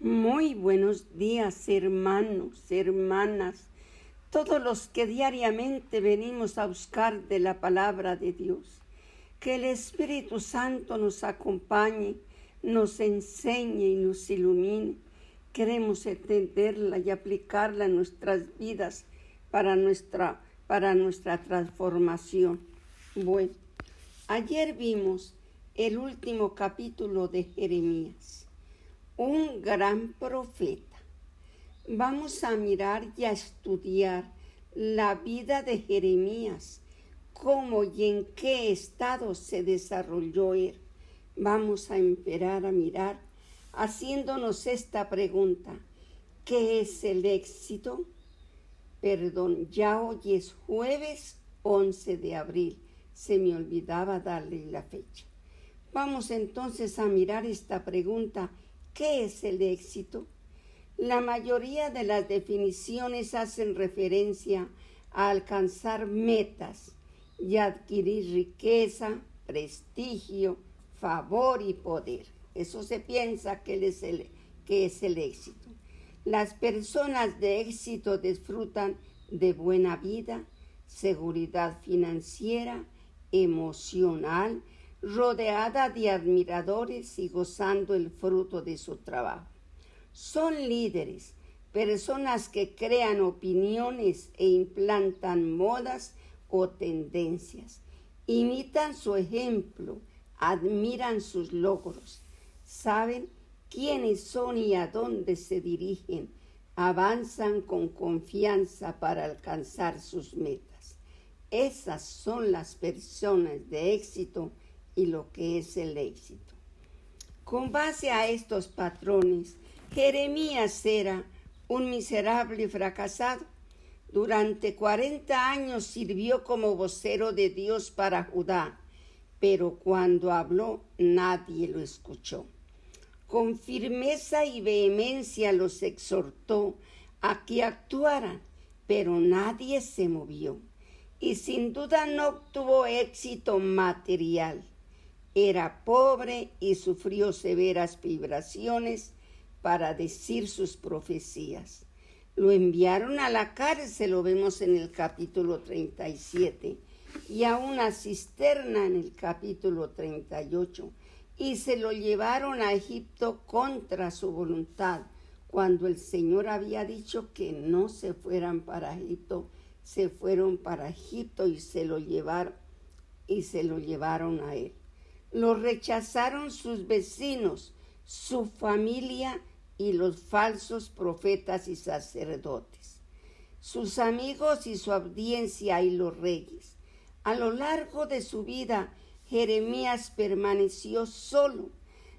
Muy buenos días, hermanos, hermanas, todos los que diariamente venimos a buscar de la palabra de Dios. Que el Espíritu Santo nos acompañe, nos enseñe y nos ilumine. Queremos entenderla y aplicarla en nuestras vidas para nuestra transformación. Bueno, ayer vimos el último capítulo de Jeremías, un gran profeta. Vamos a mirar y a estudiar la vida de Jeremías, cómo y en qué estado se desarrolló él. Vamos a empezar a mirar haciéndonos esta pregunta: ¿qué es el éxito? Ya hoy es jueves 11 de abril. Se me olvidaba darle la fecha. Vamos entonces a mirar esta pregunta: ¿qué es el éxito? La mayoría de las definiciones hacen referencia a alcanzar metas y adquirir riqueza, prestigio, favor y poder. Eso se piensa que es el éxito. Las personas de éxito disfrutan de buena vida, seguridad financiera, emocional, rodeada de admiradores y gozando el fruto de su trabajo. Son líderes, personas que crean opiniones e implantan modas o tendencias. Imitan su ejemplo, admiran sus logros, saben quiénes son y a dónde se dirigen, avanzan con confianza para alcanzar sus metas. Esas son las personas de éxito y lo que es el éxito. Con base a estos patrones, Jeremías era un miserable fracasado. Durante 40 años sirvió como vocero de Dios para Judá, pero cuando habló nadie lo escuchó. Con firmeza y vehemencia los exhortó a que actuaran, pero nadie se movió. Y sin duda no obtuvo éxito material. Era pobre y sufrió severas privaciones para decir sus profecías. Lo enviaron a la cárcel, lo vemos en el capítulo 37, y a una cisterna en el capítulo 38, y se lo llevaron a Egipto contra su voluntad, cuando el Señor había dicho que no se fueran para Egipto. Se fueron para Egipto y se lo llevaron a él. Lo rechazaron sus vecinos, su familia y los falsos profetas y sacerdotes, sus amigos y su audiencia y los reyes. A lo largo de su vida, Jeremías permaneció solo,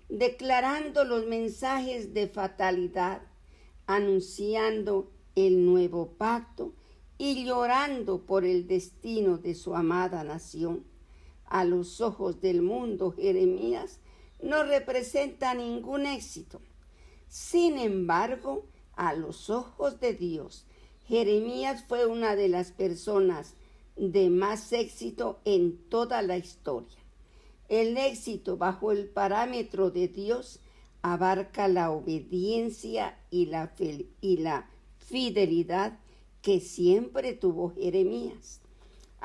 declarando los mensajes de fatalidad, anunciando el nuevo pacto y llorando por el destino de su amada nación. A los ojos del mundo, Jeremías no representa ningún éxito. Sin embargo, a los ojos de Dios, Jeremías fue una de las personas de más éxito en toda la historia. El éxito bajo el parámetro de Dios abarca la obediencia y la fidelidad que siempre tuvo Jeremías.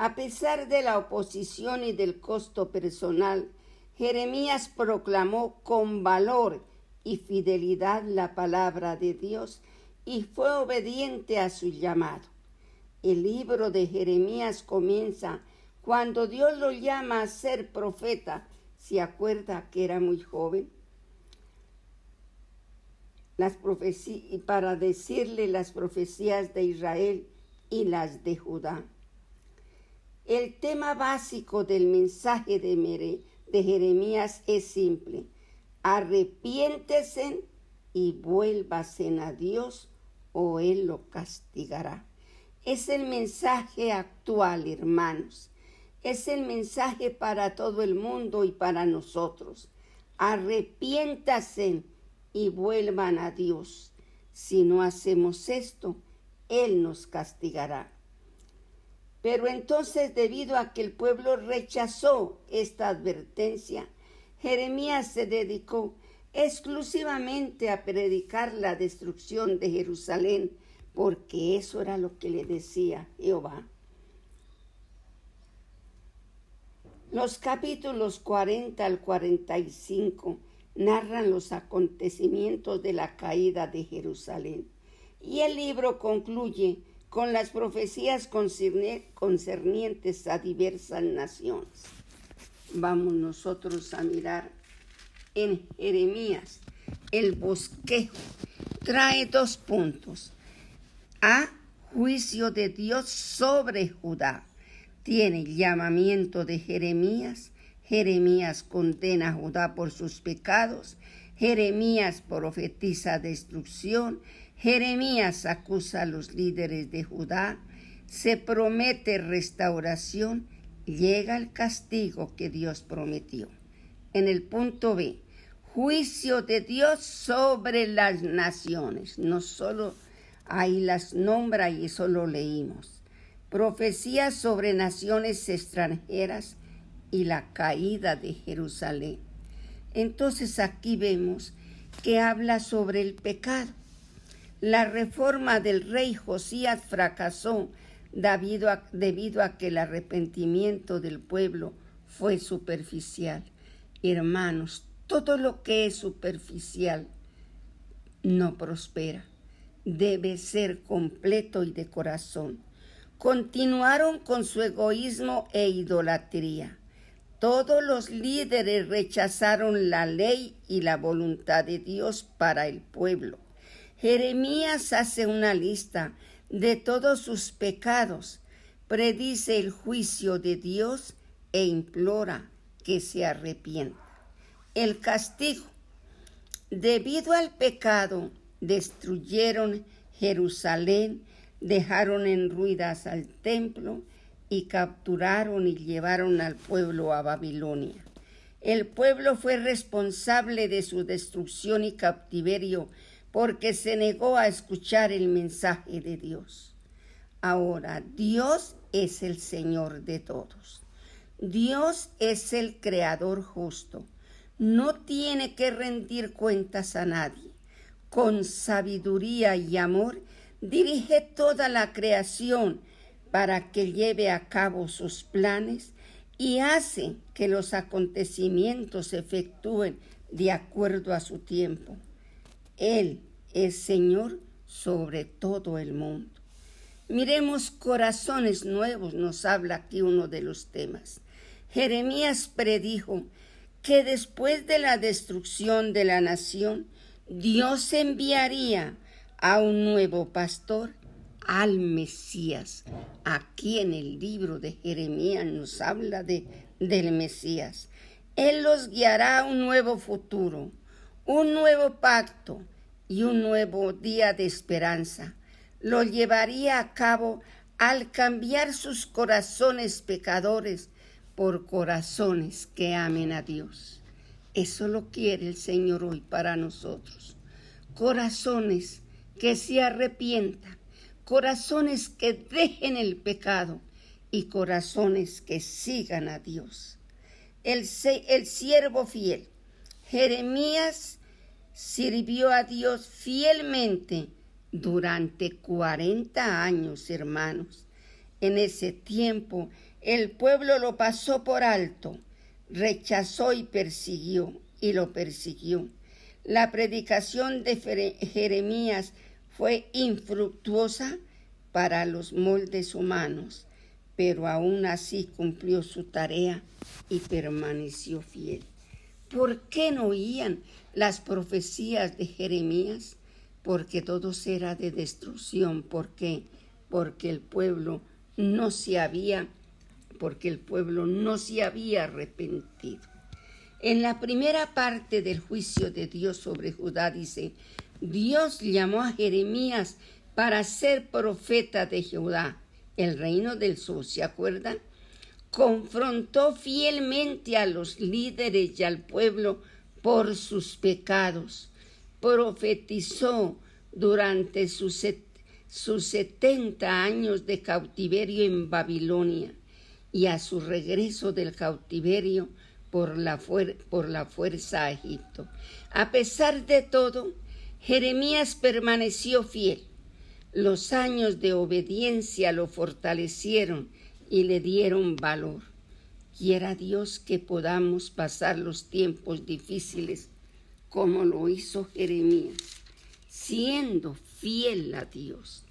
A pesar de la oposición y del costo personal, Jeremías proclamó con valor y fidelidad la palabra de Dios y fue obediente a su llamado. El libro de Jeremías comienza cuando Dios lo llama a ser profeta. ¿Se acuerda que era muy joven? Para decirle las profecías de Israel y las de Judá. El tema básico del mensaje de Jeremías es simple: arrepiéntese y vuélvasen a Dios o Él lo castigará. Es el mensaje actual, hermanos. Es el mensaje para todo el mundo y para nosotros. Arrepiéntase y vuelvan a Dios. Si no hacemos esto, Él nos castigará. Pero entonces, debido a que el pueblo rechazó esta advertencia, Jeremías se dedicó exclusivamente a predicar la destrucción de Jerusalén, porque eso era lo que le decía Jehová. Los capítulos 40 al 45 narran los acontecimientos de la caída de Jerusalén, y el libro concluye con las profecías concernientes a diversas naciones. Vamos nosotros a mirar en Jeremías. El bosquejo trae 2 puntos. A, juicio de Dios sobre Judá. Tiene llamamiento de Jeremías. Jeremías condena a Judá por sus pecados. Jeremías profetiza destrucción. Jeremías acusa a los líderes de Judá. Se promete restauración. Llega el castigo que Dios prometió. En el punto B, juicio de Dios sobre las naciones. No solo ahí las nombra y eso lo leímos. Profecías sobre naciones extranjeras y la caída de Jerusalén. Entonces aquí vemos que habla sobre el pecado. La reforma del rey Josías fracasó debido a que el arrepentimiento del pueblo fue superficial. Hermanos, todo lo que es superficial no prospera. Debe ser completo y de corazón. Continuaron con su egoísmo e idolatría. Todos los líderes rechazaron la ley y la voluntad de Dios para el pueblo. Jeremías hace una lista de todos sus pecados, predice el juicio de Dios e implora que se arrepienta. El castigo. Debido al pecado, destruyeron Jerusalén, dejaron en ruinas al templo y capturaron y llevaron al pueblo a Babilonia. El pueblo fue responsable de su destrucción y cautiverio porque se negó a escuchar el mensaje de Dios. Ahora, Dios es el Señor de todos. Dios es el Creador justo. No tiene que rendir cuentas a nadie. Con sabiduría y amor, dirige toda la creación para que lleve a cabo sus planes y hace que los acontecimientos se efectúen de acuerdo a su tiempo. Él es Señor sobre todo el mundo. Miremos corazones nuevos, nos habla aquí uno de los temas. Jeremías predijo que después de la destrucción de la nación, Dios enviaría a un nuevo pastor, al Mesías. Aquí en el libro de Jeremías nos habla del Mesías. Él los guiará a un nuevo futuro, un nuevo pacto y un nuevo día de esperanza. Lo llevaría a cabo al cambiar sus corazones pecadores por corazones que amen a Dios. Eso lo quiere el Señor hoy para nosotros. Corazones que se arrepientan, corazones que dejen el pecado y corazones que sigan a Dios. El siervo fiel, Jeremías, sirvió a Dios fielmente durante 40 años, hermanos. En ese tiempo, el pueblo lo pasó por alto, rechazó y lo persiguió. La predicación de Jeremías fue infructuosa para los moldes humanos, pero aún así cumplió su tarea y permaneció fiel. ¿Por qué no oían las profecías de Jeremías? Porque todo era de destrucción. ¿Por qué? Porque el pueblo no se había arrepentido. En la primera parte del juicio de Dios sobre Judá dice: Dios llamó a Jeremías para ser profeta de Judá, el reino del sur, ¿se acuerdan? Confrontó fielmente a los líderes y al pueblo por sus pecados. Profetizó durante sus 70 años de cautiverio en Babilonia, y a su regreso del cautiverio por la fuerza a Egipto. A pesar de todo, Jeremías permaneció fiel. Los años de obediencia lo fortalecieron y le dieron valor. Quiera Dios que podamos pasar los tiempos difíciles como lo hizo Jeremías, siendo fiel a Dios.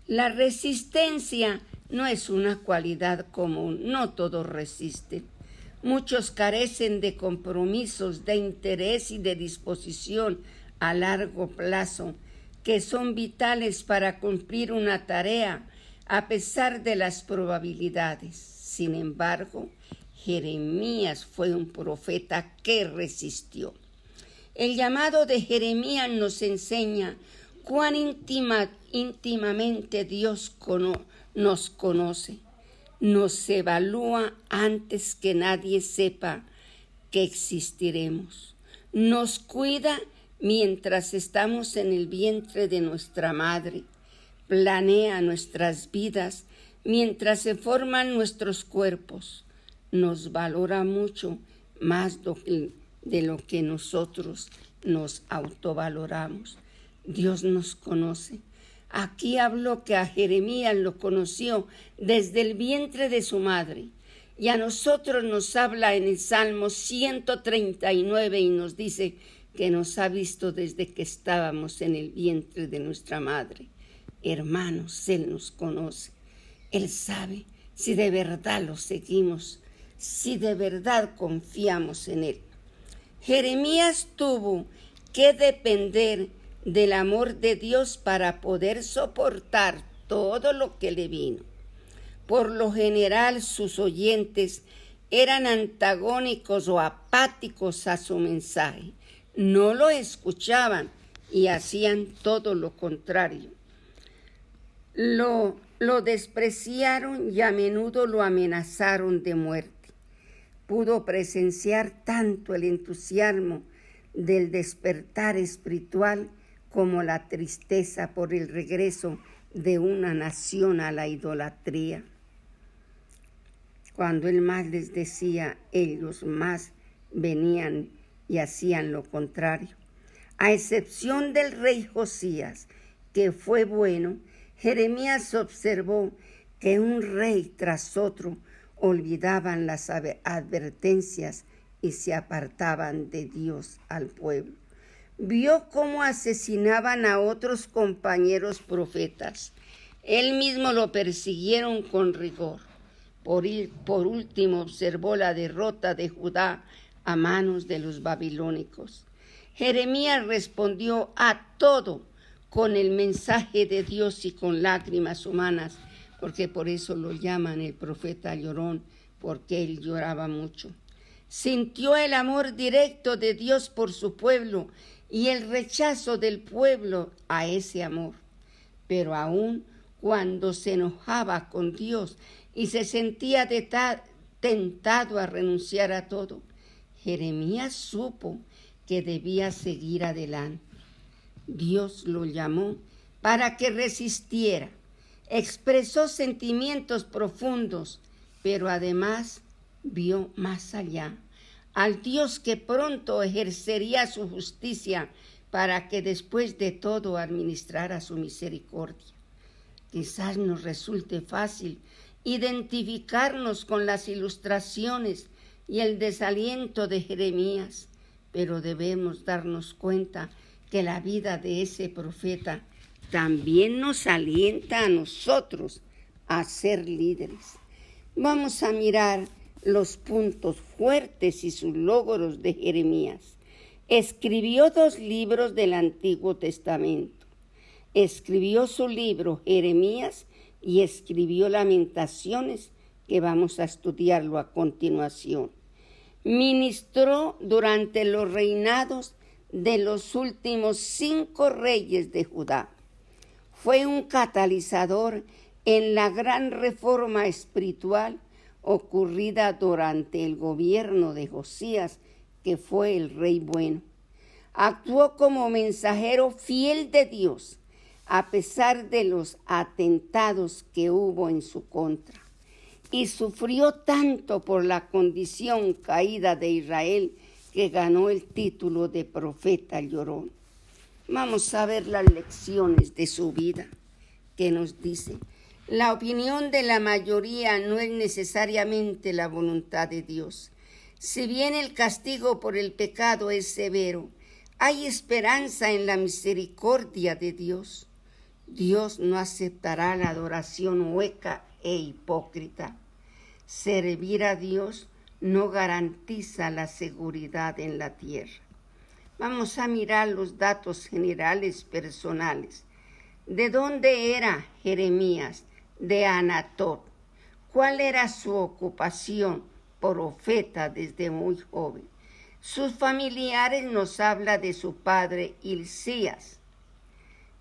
La resistencia no es una cualidad común, no todos resisten. Muchos carecen de compromisos, de interés y de disposición a largo plazo, que son vitales para cumplir una tarea a pesar de las probabilidades. Sin embargo, Jeremías fue un profeta que resistió. El llamado de Jeremías nos enseña cuán íntimamente Dios nos conoce, nos evalúa antes que nadie sepa que existiremos, nos cuida mientras estamos en el vientre de nuestra madre, planea nuestras vidas mientras se forman nuestros cuerpos, nos valora mucho más de lo que nosotros nos autovaloramos. Dios nos conoce. Aquí habló que a Jeremías lo conoció desde el vientre de su madre, y a nosotros nos habla en el Salmo 139 y nos dice que nos ha visto desde que estábamos en el vientre de nuestra madre. Hermanos, Él nos conoce. Él sabe si de verdad lo seguimos, si de verdad confiamos en Él. Jeremías tuvo que depender del amor de Dios para poder soportar todo lo que le vino. Por lo general, sus oyentes eran antagónicos o apáticos a su mensaje. No lo escuchaban y hacían todo lo contrario. Lo despreciaron y a menudo lo amenazaron de muerte. Pudo presenciar tanto el entusiasmo del despertar espiritual como la tristeza por el regreso de una nación a la idolatría. Cuando él más les decía, ellos más venían y hacían lo contrario. A excepción del rey Josías, que fue bueno, Jeremías observó que un rey tras otro olvidaban las advertencias y se apartaban de Dios al pueblo. Vio cómo asesinaban a otros compañeros profetas. Él mismo lo persiguieron con rigor. Por último, observó la derrota de Judá a manos de los babilónicos. Jeremías respondió a todo con el mensaje de Dios y con lágrimas humanas, porque por eso lo llaman el profeta llorón, porque él lloraba mucho. Sintió el amor directo de Dios por su pueblo y el rechazo del pueblo a ese amor. Pero aún cuando se enojaba con Dios y se sentía tentado a renunciar a todo, Jeremías supo que debía seguir adelante. Dios lo llamó para que resistiera. Expresó sentimientos profundos, pero además vio más allá, al Dios que pronto ejercería su justicia para que después de todo administrara su misericordia. Quizás nos resulte fácil identificarnos con las ilustraciones y el desaliento de Jeremías, pero debemos darnos cuenta que la vida de ese profeta también nos alienta a nosotros a ser líderes. Vamos a mirar los puntos fuertes y sus logros de Jeremías. Escribió 2 libros del Antiguo Testamento. Escribió su libro Jeremías y escribió Lamentaciones, que vamos a estudiarlo a continuación. Ministró durante los reinados de los últimos 5 reyes de Judá. Fue un catalizador en la gran reforma espiritual ocurrida durante el gobierno de Josías, que fue el rey bueno. Actuó como mensajero fiel de Dios, a pesar de los atentados que hubo en su contra. y sufrió tanto por la condición caída de Israel que ganó el título de profeta llorón. Vamos a ver las lecciones de su vida que nos dice. La opinión de la mayoría no es necesariamente la voluntad de Dios. Si bien el castigo por el pecado es severo, hay esperanza en la misericordia de Dios. Dios no aceptará la adoración hueca e hipócrita. Servir a Dios no garantiza la seguridad en la tierra. Vamos a mirar los datos generales personales. ¿De dónde era Jeremías? De Anatot. ¿Cuál era su ocupación? Profeta desde muy joven. Sus familiares nos habla de su padre Hilcías.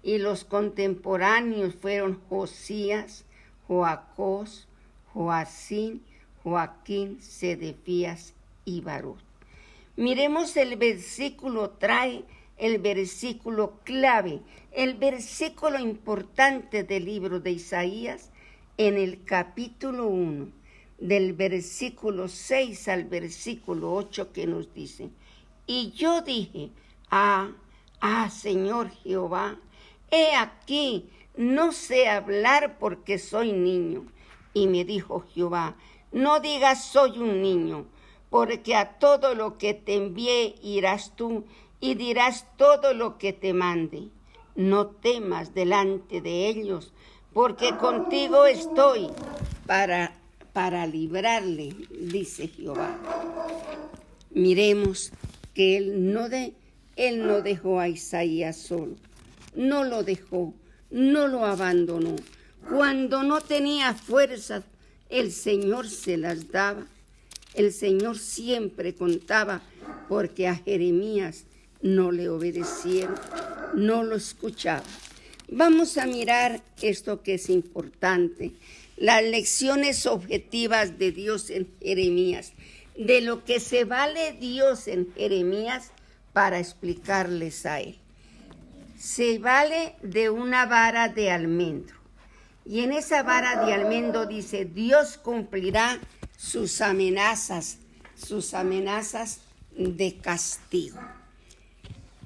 Y los contemporáneos fueron Josías, Joacós, Joacín, Joaquín, Sedefías y Baruch. Miremos el versículo, trae el versículo clave, el versículo importante del libro de Isaías en el capítulo 1, del versículo 6 al versículo 8 que nos dice: y yo dije, Señor Jehová, he aquí, no sé hablar porque soy niño. Y me dijo Jehová, no digas soy un niño, porque a todo lo que te envié irás tú y dirás todo lo que te mande. No temas delante de ellos, porque contigo estoy para librarle, dice Jehová. Miremos que él no dejó a Isaías solo, no lo dejó, no lo abandonó. Cuando no tenía fuerzas, el Señor se las daba. El Señor siempre contaba, porque a Jeremías no le obedecieron, no lo escuchaban. Vamos a mirar esto que es importante, las lecciones objetivas de Dios en Jeremías, de lo que se vale Dios en Jeremías para explicarles a él. Se vale de una vara de almendro. Y en esa vara de almendro dice, Dios cumplirá sus amenazas de castigo.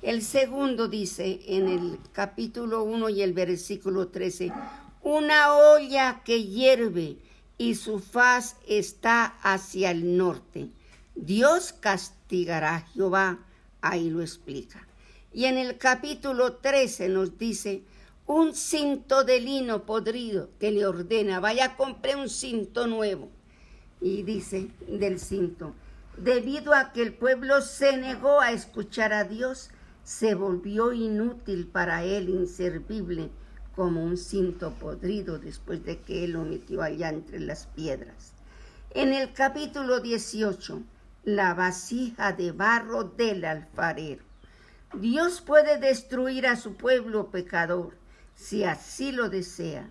El segundo dice en el capítulo 1 y el versículo 13, una olla que hierve y su faz está hacia el norte. Dios castigará a Jehová, ahí lo explica. Y en el capítulo 13 nos dice, un cinto de lino podrido que le ordena, vaya, compré un cinto nuevo. Y dice del cinto, debido a que el pueblo se negó a escuchar a Dios, se volvió inútil para él, inservible, como un cinto podrido después de que él lo metió allá entre las piedras. En el capítulo 18, la vasija de barro del alfarero. Dios puede destruir a su pueblo pecador, si así lo desea.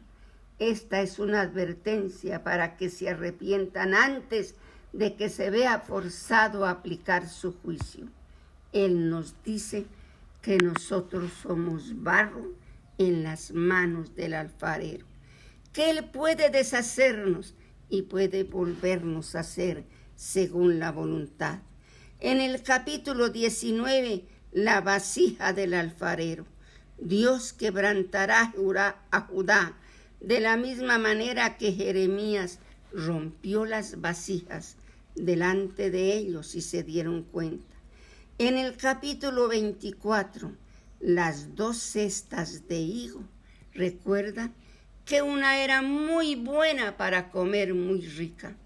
Esta es una advertencia para que se arrepientan antes de que se vea forzado a aplicar su juicio. Él nos dice que nosotros somos barro en las manos del alfarero, que Él puede deshacernos y puede volvernos a hacer según la voluntad. En el capítulo 19, la vasija del alfarero. Dios quebrantará a Judá de la misma manera que Jeremías rompió las vasijas delante de ellos y se dieron cuenta. En el capítulo 24, las 2 cestas de higo. Recuerda que una era muy buena para comer, muy rica,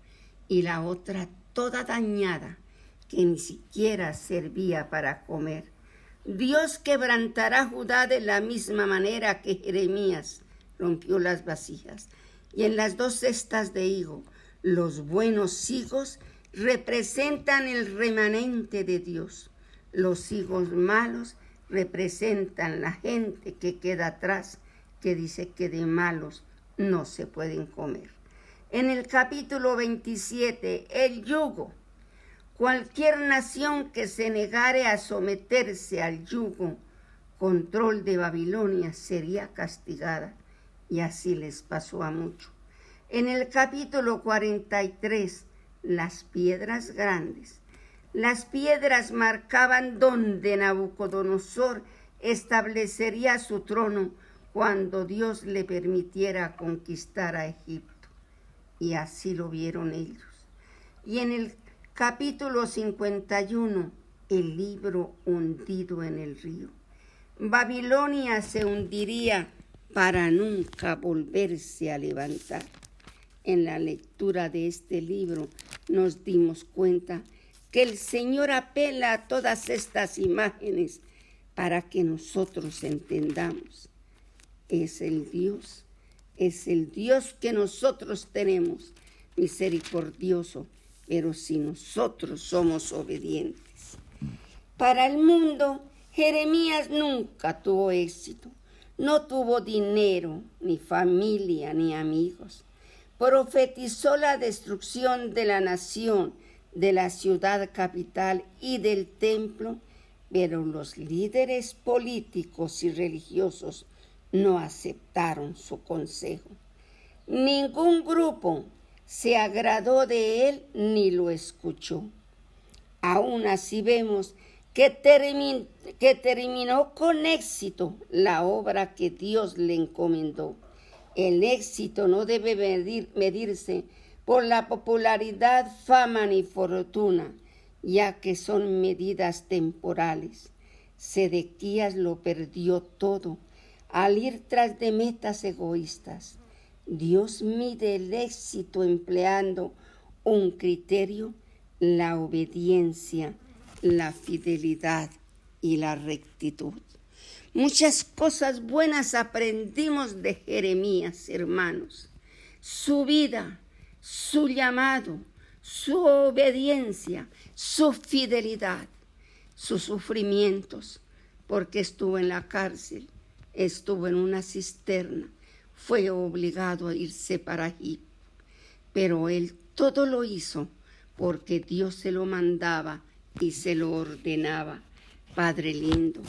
y la otra toda dañada, que ni siquiera servía para comer. Dios quebrantará a Judá de la misma manera que Jeremías rompió las vasijas. Y en las 2 cestas de higo, los buenos higos representan el remanente de Dios. Los higos malos representan la gente que queda atrás, que dice que de malos no se pueden comer. En el capítulo 27, el yugo. Cualquier nación que se negare a someterse al yugo, control de Babilonia, sería castigada, y así les pasó a muchos. En el capítulo 43, las piedras grandes. Las piedras marcaban donde Nabucodonosor establecería su trono cuando Dios le permitiera conquistar a Egipto. Y así lo vieron ellos. Y en el capítulo 51, el libro hundido en el río. Babilonia se hundiría para nunca volverse a levantar. En la lectura de este libro nos dimos cuenta que el Señor apela a todas estas imágenes para que nosotros entendamos. Es el Dios que nosotros tenemos, misericordioso, pero si nosotros somos obedientes. Para el mundo, Jeremías nunca tuvo éxito. No tuvo dinero, ni familia, ni amigos. Profetizó la destrucción de la nación, de la ciudad capital y del templo, pero los líderes políticos y religiosos no aceptaron su consejo. Ningún grupo se agradó de él ni lo escuchó. Aún así vemos que terminó con éxito la obra que Dios le encomendó. El éxito no debe medirse por la popularidad, fama ni fortuna, ya que son medidas temporales. Sedequías lo perdió todo al ir tras de metas egoístas. Dios mide el éxito empleando un criterio: la obediencia, la fidelidad y la rectitud. Muchas cosas buenas aprendimos de Jeremías, hermanos. Su vida, su llamado, su obediencia, su fidelidad, sus sufrimientos, porque estuvo en la cárcel, estuvo en una cisterna, fue obligado a irse para Egipto. Pero él todo lo hizo porque Dios se lo mandaba y se lo ordenaba. Padre lindo,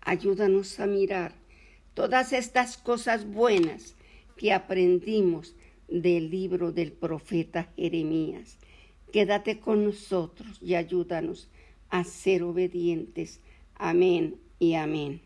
ayúdanos a mirar todas estas cosas buenas que aprendimos del libro del profeta Jeremías. Quédate con nosotros y ayúdanos a ser obedientes. Amén y amén.